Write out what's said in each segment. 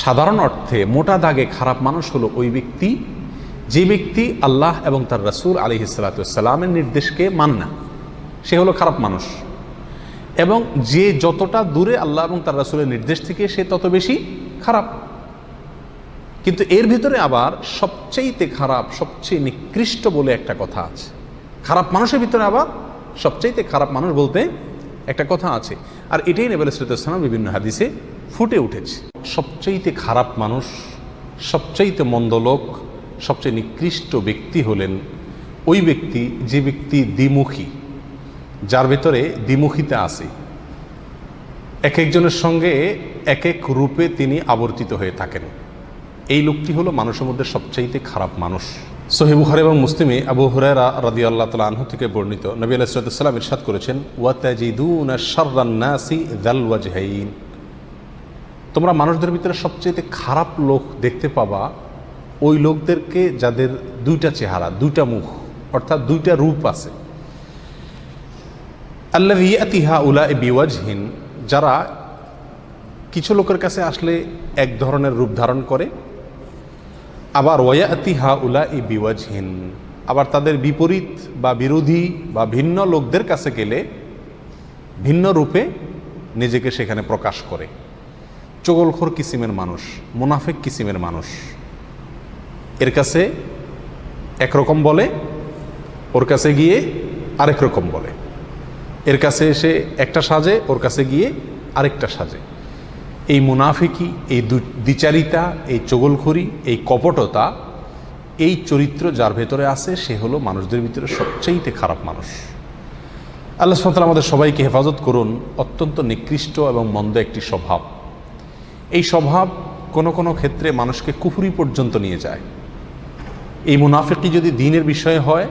সাধারণ অর্থে মোটা দাগে খারাপ মানুষ হলো ওই ব্যক্তি যে ব্যক্তি আল্লাহ এবং তার রাসূল আলাইহিস সালাতু ওয়াস সালামের নির্দেশকে মানে না, সে হলো খারাপ মানুষ। এবং যে যতটা দূরে আল্লাহ এবং তার রাসূলের নির্দেশ থেকে সে তত বেশি খারাপ। কিন্তু এর ভিতরে আবার সবচেয়েতে খারাপ, সবচেয়ে নিকৃষ্ট বলে একটা কথা আছে। খারাপ মানুষের ভিতরে আবার সবচেয়েতে খারাপ মানুষ বলতে একটা কথা আছে, আর এটাই নবী সাল্লাল্লাহু আলাইহি ওয়াসাল্লাম বিভিন্ন হাদিসে ফুটে উঠেছে। সবচেয়েতে খারাপ মানুষ, সবচেয়েতে মন্দ লোক, সবচেয়ে নিকৃষ্ট ব্যক্তি হলেন ওই ব্যক্তি যে ব্যক্তি দ্বিমুখী, যার ভেতরে দ্বিমুখিতা আছে। এক একজনের সঙ্গে এক এক রূপে তিনি আবর্তিত হয়ে থাকেন। এই লোকটি হলো মানুষের মধ্যে সবচাইতে খারাপ মানুষ। সহিহ বুখারী এবং মুসলিমে আবু হুরায়রা রাদিয়াল্লাহু তাআলা আনহু থেকে বর্ণিত, নবী আলাইহিস সালাতু ওয়াস সালাম ইরশাদ করেছেন, ওয়া তাজিদুনা শাররান নাসি যাল ওয়াজহাইন, তোমরা মানুষদের ভিতরে সবচেয়ে খারাপ লোক দেখতে পাবা ওই লোকদেরকে যাদের দুইটা চেহারা, দুইটা মুখ, অর্থাৎ দুইটা রূপ আছে। আল্লাযী ইয়াতি হাউলা বিওয়াজহিন, যারা কিছু লোকের কাছে আসলে এক ধরনের রূপ ধারণ করে, আবার ওয়ায়াতি হাউলা বিওয়াজহিন, আবার তাদের বিপরীত বা বিরোধী বা ভিন্ন লোকদের কাছে গেলে ভিন্ন রূপে নিজেকে সেখানে প্রকাশ করে। চগলখোর কিসিমের মানুষ, মুনাফিক কিসিমের মানুষ, এর কাছে একরকম বলে, ওর কাছে গিয়ে আরেক রকম বলে, এর কাছে এসে একটা সাজে, ওর কাছে গিয়ে আরেকটা সাজে। এই মুনাফিকি, এই দ্বিচারিতা, এই চগলখড়ি, এই কপটতা, এই চরিত্র যার ভেতরে আছে সে হলো মানুষদের ভিতরে সবচেয়ে খারাপ মানুষ। আল্লাহ সুবহানাহু ওয়া তাআলা আমাদের সবাইকে হেফাজত করুন। অত্যন্ত নিকৃষ্ট এবং মন্দ একটি স্বভাব। এই স্বভাব কোনো কোনো ক্ষেত্রে মানুষকে কুফরি পর্যন্ত নিয়ে যায়। এই মুনাফিকি যদি দ্বীনের বিষয়ে হয়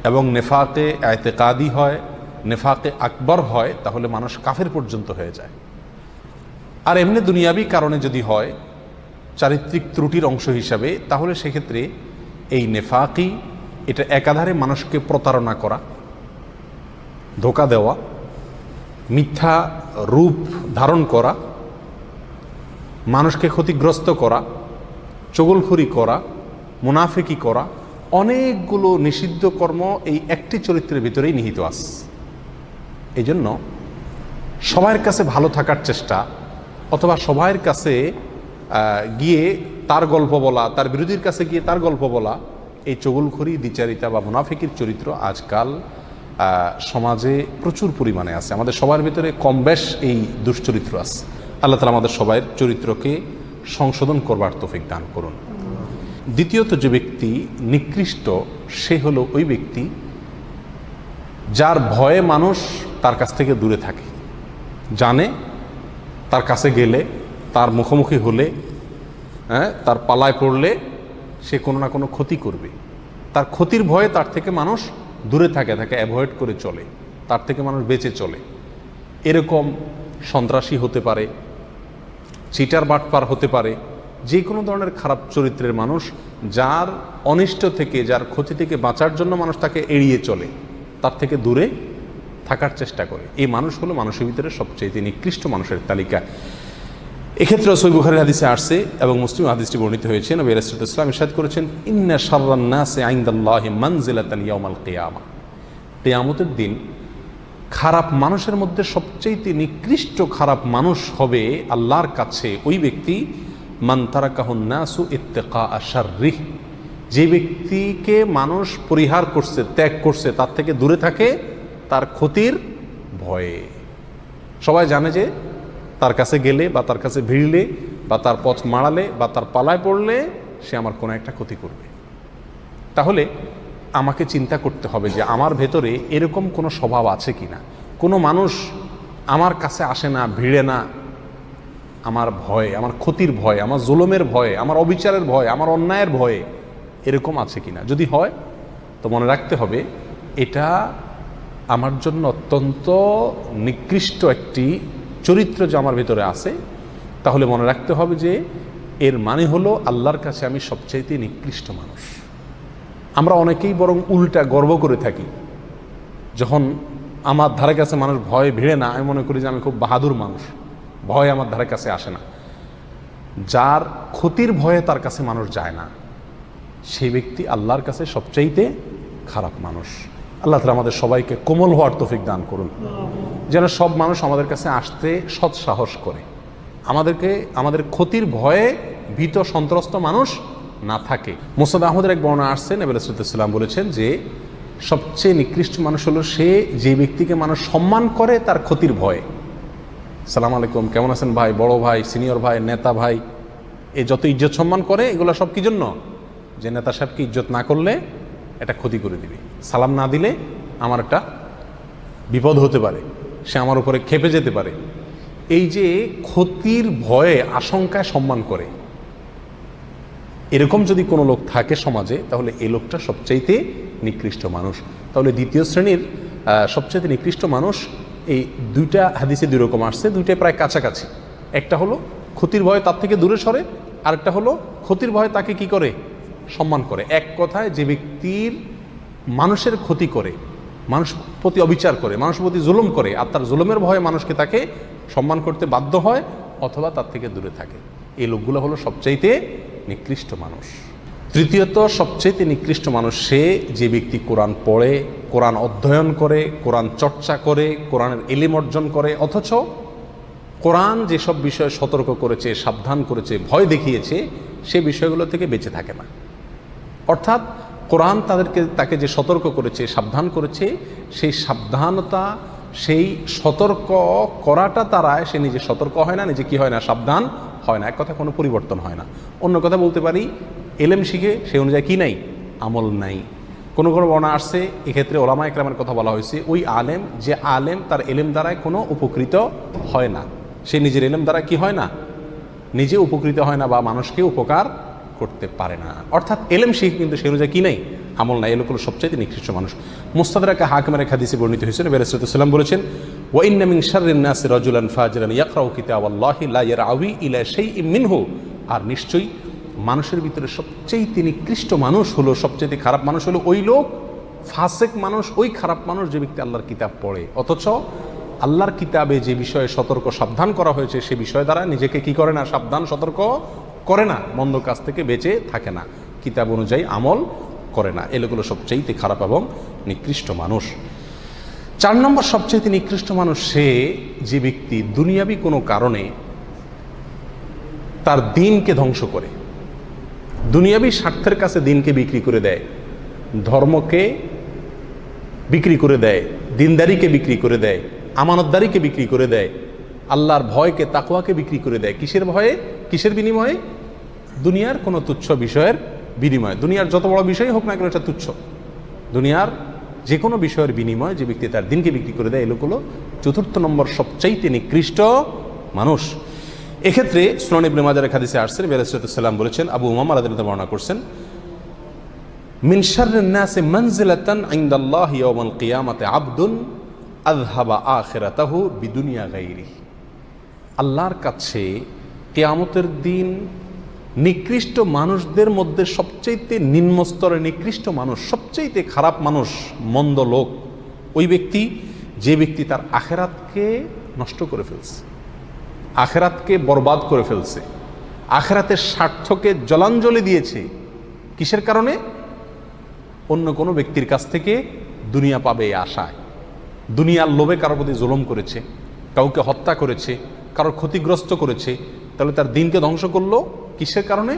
এবং নেফাকে ইতিকাদি হয়, নেফাকে আকবর হয়, তাহলে মানুষ কাফের পর্যন্ত হয়ে যায়। আর এমনি দুনিয়াবি কারণে যদি হয়, চারিত্রিক ত্রুটির অংশ হিসাবে, তাহলে সেক্ষেত্রে এই নেফাকি, এটা একাধারে মানুষকে প্রতারণা করা, ধোঁকা দেওয়া, মিথ্যা রূপ ধারণ করা, মানুষকে ক্ষতিগ্রস্ত করা, চগলখড়ি করা, মুনাফিকি করা, অনেকগুলো নিষিদ্ধ কর্ম এই একটি চরিত্রের ভিতরেই নিহিত আছে। এই জন্য সবার কাছে ভালো থাকার চেষ্টা, অথবা সবার কাছে গিয়ে তার গল্প বলা, তার বিরোধীর কাছে গিয়ে তার গল্প বলা, এই চগলখড়ি, দ্বিচারিতা বা মুনাফিকির চরিত্র আজকাল সমাজে প্রচুর পরিমাণে আছে। আমাদের সবার ভিতরে কম বেশ এই দুশ্চরিত্র আছে। আল্লাহ তাআলা আমাদের সবার চরিত্রকে সংশোধন করবার তৌফিক দান করুন। দ্বিতীয়ত যে ব্যক্তি নিকৃষ্ট, সে হলো ওই ব্যক্তি যার ভয়ে মানুষ তার কাছ থেকে দূরে থাকে, জানে তার কাছে গেলে, তার মুখোমুখি হলে, তার পালায় পড়লে সে কোনো না কোনো ক্ষতি করবে। তার ক্ষতির ভয়ে তার থেকে মানুষ দূরে থাকে, তাকে অ্যাভয়েড করে চলে, তার থেকে মানুষ বেঁচে চলে। এরকম সন্ত্রাসী হতে পারে, চিটার বাটপার হতে পারে, যে কোনো ধরনের খারাপ চরিত্রের মানুষ, যার অনিষ্ট থেকে, যার ক্ষতি থেকে বাঁচার জন্য মানুষ তাকে এড়িয়ে চলে, তার থেকে দূরে থাকার চেষ্টা করে। এই মানুষ হলো মানুষের ভিতরে সবচেয়ে নিকৃষ্ট মানুষের তালিকা। এক্ষেত্রে সহিহ বুখারীর হাদিসে আসছে এবং মুসলিম হাদিসটি বর্ণিত হয়েছে। নবী আলাইহিস সালাতু ওয়াস সালাম ইরশাদ করেছেন, ইন্না শাররান নাসি ইনদাল্লাহি মানজিলাতান ইয়াউমাল কিয়ামা, কিয়ামতের দিন খারাপ মানুষের মধ্যে সবচেয়ে নিকৃষ্ট খারাপ মানুষ হবে আল্লাহর কাছে ওই ব্যক্তি, মান তারাকাহুন নাসু ইত্তিকা শাররিহ, যে ব্যক্তিকে মানুষ পরিহার করছে, ত্যাগ করছে, তার থেকে দূরে থাকে তার ক্ষতির ভয়ে। সবাই জানে যে তার কাছে গেলে বা তার কাছে ভিড়লে বা তার পথ মাড়ালে বা তার পালায় পড়লে সে আমার কোনো একটা ক্ষতি করবে। তাহলে আমাকে চিন্তা করতে হবে যে আমার ভেতরে এরকম কোনো স্বভাব আছে কি না। কোনো মানুষ আমার কাছে আসে না, ভিড়ে না, আমার ভয়, আমার ক্ষতির ভয়, আমার জুলুমের ভয়, আমার অবিচারের ভয়, আমার অন্যায়ের ভয়ে এরকম আছে কি না। যদি হয় তো মনে রাখতে হবে এটা আমার জন্য অত্যন্ত নিকৃষ্ট একটি চরিত্র যে আমার ভিতরে আছে। তাহলে মনে রাখতে হবে যে এর মানে হলো আল্লাহর কাছে আমি সবচাইতে নিকৃষ্ট মানুষ। আমরা অনেকেই বরং উল্টা গর্ব করে থাকি, যখন আমার ধারে কাছে মানুষ ভয় ভিড়ে না, আমি মনে করি যে আমি খুব বাহাদুর মানুষ, ভয় আমার ধারে কাছে আসে না। যার ক্ষতির ভয়ে তার কাছে মানুষ যায় না, সেই ব্যক্তি আল্লাহর কাছে সবচাইতে খারাপ মানুষ। আল্লাহ তাআলা আমাদের সবাইকে কোমল হওয়ার তৌফিক দান করুন, যেন সব মানুষ আমাদের কাছে আসতে সৎসাহস করে, আমাদের ক্ষতির ভয়ে ভীত সন্ত্রস্ত মানুষ না থাকে। মুসনাদ আহমদের এক বর্ণনা আসছে, নবী সাল্লাল্লাহু আলাইহি ওয়াসাল্লাম বলেছেন যে সবচেয়ে নিকৃষ্ট মানুষ হলো সে যে ব্যক্তিকে মানুষ সম্মান করে তার ক্ষতির ভয়ে। সালাম আলাইকুম, কেমন আছেন ভাই, বড় ভাই, সিনিয়র ভাই, নেতা ভাই, এই যত ইজ্জত সম্মান করে এগুলো সব কি জন্য? যে নেতা সাহেবকে ইজ্জত না করলে এটা ক্ষতি করে দিবে, সালাম না দিলে আমার একটা বিপদ হতে পারে, সে আমার উপরে ক্ষেপে যেতে পারে। এই যে ক্ষতির ভয়ে আশঙ্কায় সম্মান করে, এরকম যদি কোনো লোক থাকে সমাজে, তাহলে এই লোকটা সবচাইতে নিকৃষ্ট মানুষ। তাহলে দ্বিতীয় শ্রেণীর সবচাইতে নিকৃষ্ট মানুষ, এই দুইটা হাদিসে দুই রকম আসছে, দুইটাই প্রায় কাছাকাছি। একটা হলো ক্ষতির ভয়ে তার থেকে দূরে সরে, আরেকটা হলো ক্ষতির ভয়ে তাকে কি করে? সম্মান করে। এক কথায় যে ব্যক্তির মানুষের ক্ষতি করে, মানুষ প্রতি অবিচার করে, মানুষের প্রতি জুলুম করে, আর তার জুলুমের ভয়ে মানুষকে তাকে সম্মান করতে বাধ্য হয় অথবা তার থেকে দূরে থাকে, এই লোকগুলো হলো সবচাইতে নিকৃষ্ট মানুষ। তৃতীয়ত সবচাইতে নিকৃষ্ট মানুষ সে যে ব্যক্তি কোরআন পড়ে, কোরআন অধ্যয়ন করে, কোরআন চর্চা করে, কোরআনের ইলম অর্জন করে, অথচ কোরআন যেসব বিষয়ে সতর্ক করেছে, সাবধান করেছে, ভয় দেখিয়েছে, সে বিষয়গুলো থেকে বেঁচে থাকে না। অর্থাৎ কোরআন তাকে যে সতর্ক করেছে, সাবধান করেছে, সেই সাবধানতা, সেই সতর্ক করাটা তারায় সে নিজে সতর্ক হয় না, নিজে কি হয় না? সাবধান হয় না। এক কথা কোনো পরিবর্তন হয় না। অন্য কথা বলতে পারি, এলেম শিখে সেই অনুযায়ী কি নাই? আমল নাই। কোনো বর্ণনা আসছে, এক্ষেত্রে ওলামা ইকরামের কথা বলা হয়েছে, ওই আলেম, যে আলেম তার এলেম দ্বারায় কোনো উপকৃত হয় না, সে নিজের এলেম দ্বারা কি হয় না? নিজে উপকৃত হয় না বা মানুষকে উপকার করতে পারে না। অর্থাৎ এলেম শিখে কিন্তু সেই অনুযায়ী কি নাই? আমল নাই। এই লোকগুলো সবচাইতে নিকৃষ্ট মানুষ। মুস্তাদরাক হাকিমের এক হাদিসে বর্ণিত হয়েছে, নবী সাল্লাল্লাহু আলাইহি ওয়াসাল্লাম বলেছেন, ওয়া ইন্না মিন শাররিন নাসি রাজুলান ফাজিরান ইয়াকরাউ কিতাবাল্লাহি লা ইয়ারআউই ইলা শাইইন মিনহু। আর নিশ্চয়ই মানুষের ভিতরে সবচাইতে নিকৃষ্ট মানুষ হলো, সবচাইতে খারাপ মানুষ হলো ওই লোক, ফাসেক মানুষ, ওই খারাপ মানুষ যে ব্যক্তি আল্লাহর কিতাব পড়ে, অথচ আল্লাহর কিতাবে যে বিষয়ে সতর্ক সাবধান করা হয়েছে সে বিষয় দ্বারা নিজেকে কি করে না? সাবধান সতর্ক করে না, মন্দ কাজ থেকে বেঁচে থাকে না, কিতাব অনুযায়ী আমল করে না। এগুলো সবচাইতে খারাপ এবং নিকৃষ্ট মানুষ। 4 নম্বর সবচাইতে নিকৃষ্ট মানুষ সে যে ব্যক্তি দুনিয়াবি কোনো কারণে তার দিনকে ধ্বংস করে, দুনিয়াবি স্বার্থের কাছে দিনকে বিক্রি করে দেয়, ধর্মকে বিক্রি করে দেয়, দিনদারিকে বিক্রি করে দেয়, আমানতদারিকে বিক্রি করে দেয়, আল্লাহর ভয়কে, তাকওয়াকে বিক্রি করে দেয়। কিসের ভয়ে? কিসের বিনিময়ে? দুনিয়ার কোনো তুচ্ছ বিষয়ের বিনিময়ে। দুনিয়ার যত বড় বিষয় হোক না কেন এটা তুচ্ছ। দুনিয়ার যে কোনো বিষয়ের বিনিময়ে যে ব্যক্তি তার দিনকে বিক্রি করে দেয়, এই লোক হলো 4 নম্বর সবচাইতে নিকৃষ্ট মানুষ। এক্ষেত্রে সুনান ইবনে মাজাহ হাদিসে আসছে, নবী সাল্লাল্লাহু আলাইহি ওয়াসাল্লাম বলেছেন, আবু উমামা রাদিয়াল্লাহু আনহু বর্ণনা করছেন, মিন শাররিন নাসি মানজিলাতান ইনদাল্লাহি ইয়াওমাল কিয়ামাতি আবদুন আযহাবা আখিরাতাহু বিদুনিয়া গায়রিহি। আল্লাহর কাছে কিয়ামতের দিন নিকৃষ্ট মানুষদের মধ্যে সবচাইতে নিম্ন স্তরের নিকৃষ্ট মানুষ, সবচাইতে খারাপ মানুষ, মন্দ লোক ওই ব্যক্তি যে ব্যক্তি তার আখিরাতকে নষ্ট করে ফেলছে, আখিরাতকে বরবাদ করে ফেলছে, আখিরাতের স্বার্থকে জলাঞ্জলি দিয়েছে। কিসের কারণে? অন্য কোনো ব্যক্তির কাছ থেকে দুনিয়া পাবে এই আশায়, দুনিয়ার লোভে কারোর প্রতি জুলুম করেছে, কাউকে হত্যা করেছে, কারোর ক্ষতিগ্রস্ত করেছে, তাহলে তার দিনকে ধ্বংস করলো কিসের কারণে?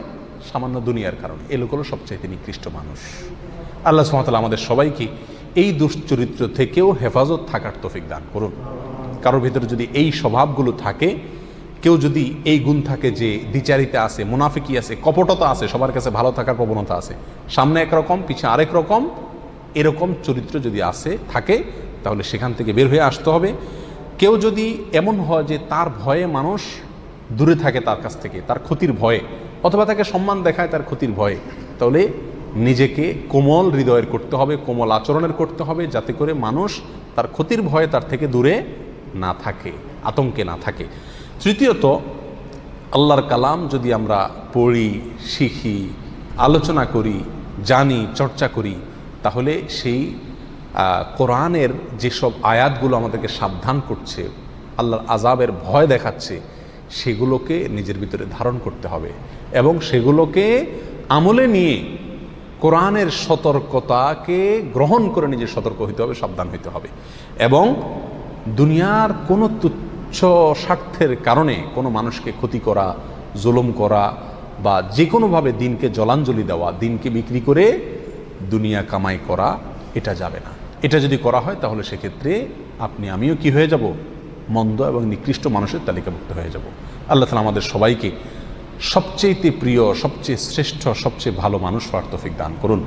সামান্য দুনিয়ার কারণে। এই লোক হলো সবচাইতে নিকৃষ্ট মানুষ। আল্লাহ সুবহানাহু ওয়া তাআলা আমাদের সবাইকে এই দুশ্চরিত্র থেকেও হেফাজত থাকার তৌফিক দান করুন। কারোর ভিতরে যদি এই স্বভাবগুলো থাকে, কেউ যদি এই গুণ থাকে যে দ্বিচারিতা আছে, মুনাফিকি আছে, কপটতা আছে, সবার কাছে ভালো থাকার প্রবণতা আছে, সামনে একরকম পিছে আরেক রকম, এরকম চরিত্র যদি থাকে, তাহলে সেখান থেকে বের হয়ে আসতে হবে। কেউ যদি এমন হয় যে তার ভয়ে মানুষ দূরে থাকে তার কাছ থেকে, তার ক্ষতির ভয়ে, অথবা তাকে সম্মান দেখায় তার ক্ষতির ভয়ে, তাহলে নিজেকে কোমল হৃদয়ের করতে হবে, কোমল আচরণের করতে হবে, যাতে করে মানুষ তার ক্ষতির ভয়ে তার থেকে দূরে না থাকে, আতঙ্কে না থাকে। তৃতীয়ত, আল্লাহর কালাম যদি আমরা পড়ি, শিখি, আলোচনা করি, জানি, চর্চা করি, তাহলে সেই কোরআনের যেসব আয়াতগুলো আমাদেরকে সাবধান করছে, আল্লাহর আযাবের ভয় দেখাচ্ছে, সেগুলোকে নিজের ভিতরে ধারণ করতে হবে এবং সেগুলোকে আমলে নিয়ে কোরআনের সতর্কতাকে গ্রহণ করে নিজে সতর্ক হইতে হবে, সাবধান হইতে হবে। এবং দুনিয়ার কোনো তুচ্ছ স্বার্থের কারণে কোনো মানুষকে ক্ষতি করা, জুলুম করা বা যে কোনোভাবে দিনকে জলাঞ্জলি দেওয়া, দিনকে বিক্রি করে দুনিয়া কামাই করা, এটা যাবে না। এটা যদি করা হয় তাহলে সেক্ষেত্রে আপনি আমিও কি হয়ে যাব? মন্দ এবং নিকৃষ্ট মানুষের তালিকাভুক্ত হয়ে যাব। আল্লাহ তাআলা আমাদের সবাইকে সবচেয়ে প্রিয়, সবচেয়ে শ্রেষ্ঠ, সবচেয়ে ভালো মানুষ হওয়ার তৌফিক দান করুন।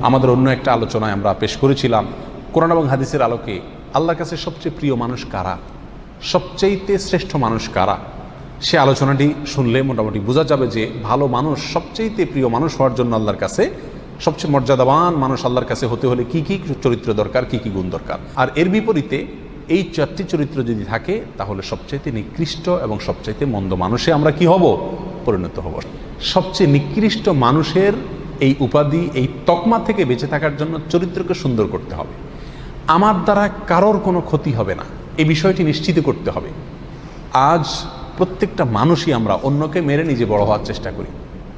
আমাদের অন্য একটা আলোচনায় আমরা পেশ করেছিলাম কোরআন এবং হাদিসের আলোকে আল্লাহর কাছে সবচেয়ে প্রিয় মানুষ কারা, সবচেয়ে শ্রেষ্ঠ মানুষ কারা। সে আলোচনাটি শুনলে মোটামুটি বোঝা যাবে যে ভালো মানুষ, সবচেয়ে প্রিয় মানুষ হওয়ার জন্য আল্লাহর কাছে সবচেয়ে মর্যাদাবান মানুষ আল্লাহর কাছে হতে হলে কি কি চরিত্র দরকার, কি কি গুণ দরকার। আর এর বিপরীতে এই 4টি চরিত্র যদি থাকে তাহলে সবচাইতে নিকৃষ্ট এবং সবচাইতে মন্দ মানুষে আমরা কি হব? পরিণত হব। সবচেয়ে নিকৃষ্ট মানুষের এই উপাধি, এই তকমা থেকে বেঁচে থাকার জন্য চরিত্রকে সুন্দর করতে হবে। আমার দ্বারা কারোর কোনো ক্ষতি হবে না, এই বিষয়টি নিশ্চিত করতে হবে। আজ প্রত্যেকটা মানুষই আমরা অন্যকে মেরে নিজে বড় হওয়ার চেষ্টা করি।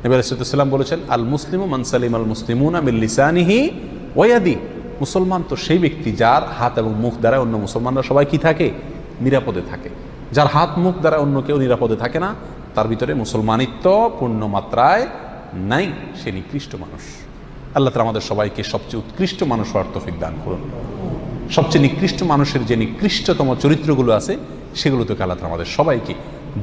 নবী আলাইহিস সালাম বলেছেন, আল মুসলিমু মান সালিম আল মুসলিমুনা মিন লিসানিহি ওয়া ইয়াদি। মুসলমান তো সেই ব্যক্তি যার হাত এবং মুখ দ্বারা অন্য মুসলমানরা সবাই কি থাকে? নিরাপদে থাকে। যার হাত মুখ দ্বারা অন্য কেউ নিরাপদে থাকে না, তার ভিতরে মুসলমানিত্ব পূর্ণ মাত্রায় নাই, সে নিকৃষ্ট মানুষ। আল্লাহ তাআলা আমাদের সবাইকে সবচেয়ে উৎকৃষ্ট মানুষ হওয়ার তৌফিক দান করুন। সবচেয়ে নিকৃষ্ট মানুষের যে নিকৃষ্টতম চরিত্রগুলো আছে সেগুলো থেকে আল্লাহ তাআলা আমাদের সবাইকে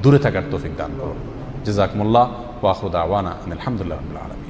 দূরে থাকার তৌফিক দান করুন। জাযাকুমুল্লাহ ওয়া আখিরু দাওয়ানা আলহামদুলিল্লাহি রাব্বিল আলামিন।